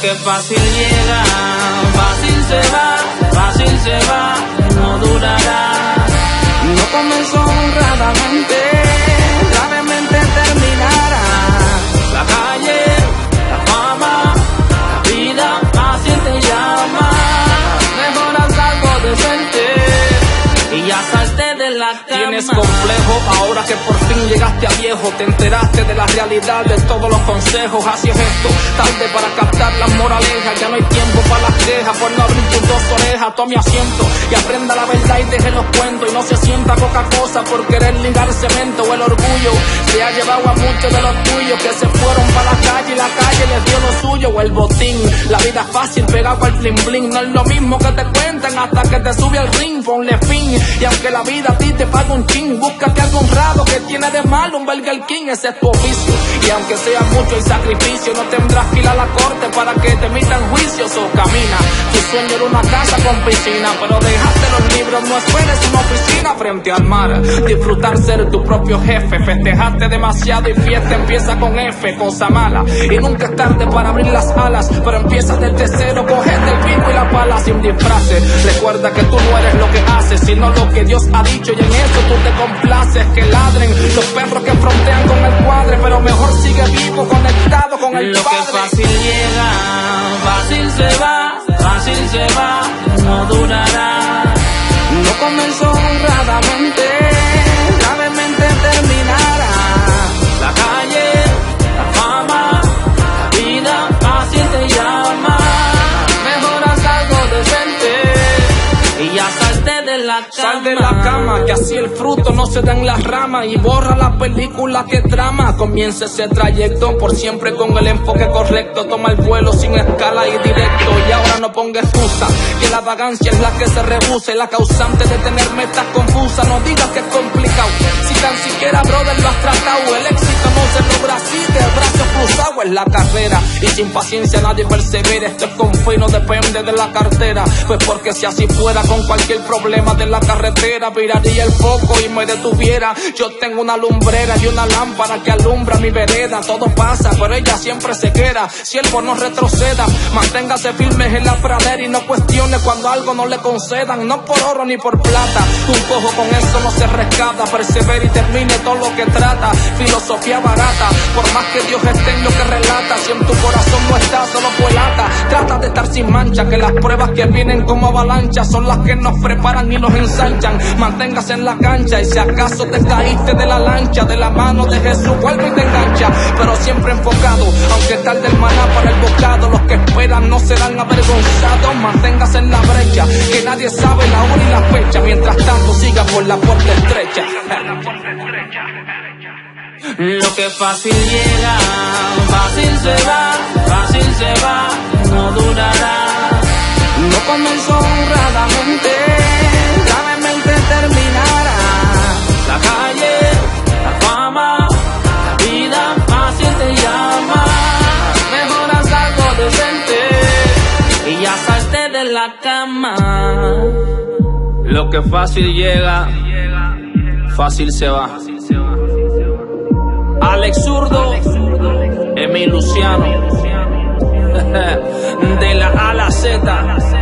que fácil llega, fácil se va, fácil se va, no durará. No comenzó honradamente, gravemente terminará. La calle, la fama, la vida fácil te llama. Mejor haz algo decente y ya salte de la cama. Tienes complejo ahora que por fin llegaste a viejo. Te enteraste de la realidad de todos los consejos. Así es esto, tarde para captar las moralejas. Ya no hay tiempo para las quejas, por no abrir tus dos orejas. Tome asiento y aprenda la verdad y deje los cuentos. Y no se sienta poca cosa por querer ligar cemento. O el orgullo se ha llevado a muchos de los tuyos que se fueron para la calle y la calle les dio lo suyo. O el botín, la vida fácil pegado al bling bling. No es lo mismo que te cuentan hasta que te sube al ring. Ponle fin y aunque la vida a ti te paga un chin, búscate algo honrado que tiene de malo un Burger King. Ese es tu oficio y aunque sea mucho el sacrificio, no tendrás que ir a la corte para que te emitan juicios. O camina, tu sueño era una casa con piscina, pero dejaste los libros, no esperes una oficina frente al mar. Disfrutar ser tu propio jefe, festejaste demasiado y fiesta empieza con F, cosa mala. Y nunca es tarde para abrir las alas, pero empieza desde cero, cogete el pico y la pala sin disfraces. Recuerda que tú no eres lo que haces, sino lo que Dios ha dicho, y en eso tú te complaces. Que ladren los perros que frontean con el cuadre, pero mejor sigue vivo, conectado con el Lo Padre. que fácil llega, fácil se va, fácil se va, no durará. No comenzó honradamente, gravemente terminará. La calle, la fama, la vida fácil te llama. Mejor haz algo decente Y ya salte de la cama. Sal de la cama, que así el fruto no se da en las ramas. Y borra la película que trama. Comienza ese trayecto por siempre con el enfoque correcto. Toma el vuelo sin escala y directo. Y ahora no ponga excusa, que la vagancia es la que se rehúsa, la causante de tener metas confusas. No digas que es complicado, si tan siquiera, brother, lo has tratado. El éxito no se logra así, de brazos cruzados en la carrera. Y sin paciencia nadie persevera. Esto es con fe y no depende de la cartera. Pues porque si así fuera, con cualquier problema de la carretera viraría el foco y me detuviera. Yo tengo una lumbrera y una lámpara que alumbra mi vereda. Todo pasa, pero ella siempre se queda. Siervo, no retroceda, manténgase firmes en la pradera y no cuestione cuando algo no le concedan. No por oro ni por plata, un cojo con eso no se rescata. Persevera y termine todo lo que trata. Filosofía barata, por más que Dios esté en lo que relata. Si en tu corazón no está, solo fue lata. Trata de estar sin mancha, que las pruebas que vienen como avalanchas son las que nos preparan y nos ensanchan. Manténgase en la cancha y si acaso te caíste de la lancha, de la mano de Jesús vuelve y te engancha. Pero siempre enfocado, aunque tarde el maná para el bocado. Los que esperan no serán avergonzados. Manténgase en la brecha, que nadie sabe la hora y la fecha. Mientras tanto siga por la puerta estrecha. Lo que fácil llega, fácil se va, fácil se va, no durará. No comenzó honradamente, gravemente terminará. La calle, la fama, la vida fácil te llama. Mejor haz algo decente Y ya salte de la cama. Lo que fácil llega, fácil se va. Alex Zurdo, Emil Luciano, de la A a la Z.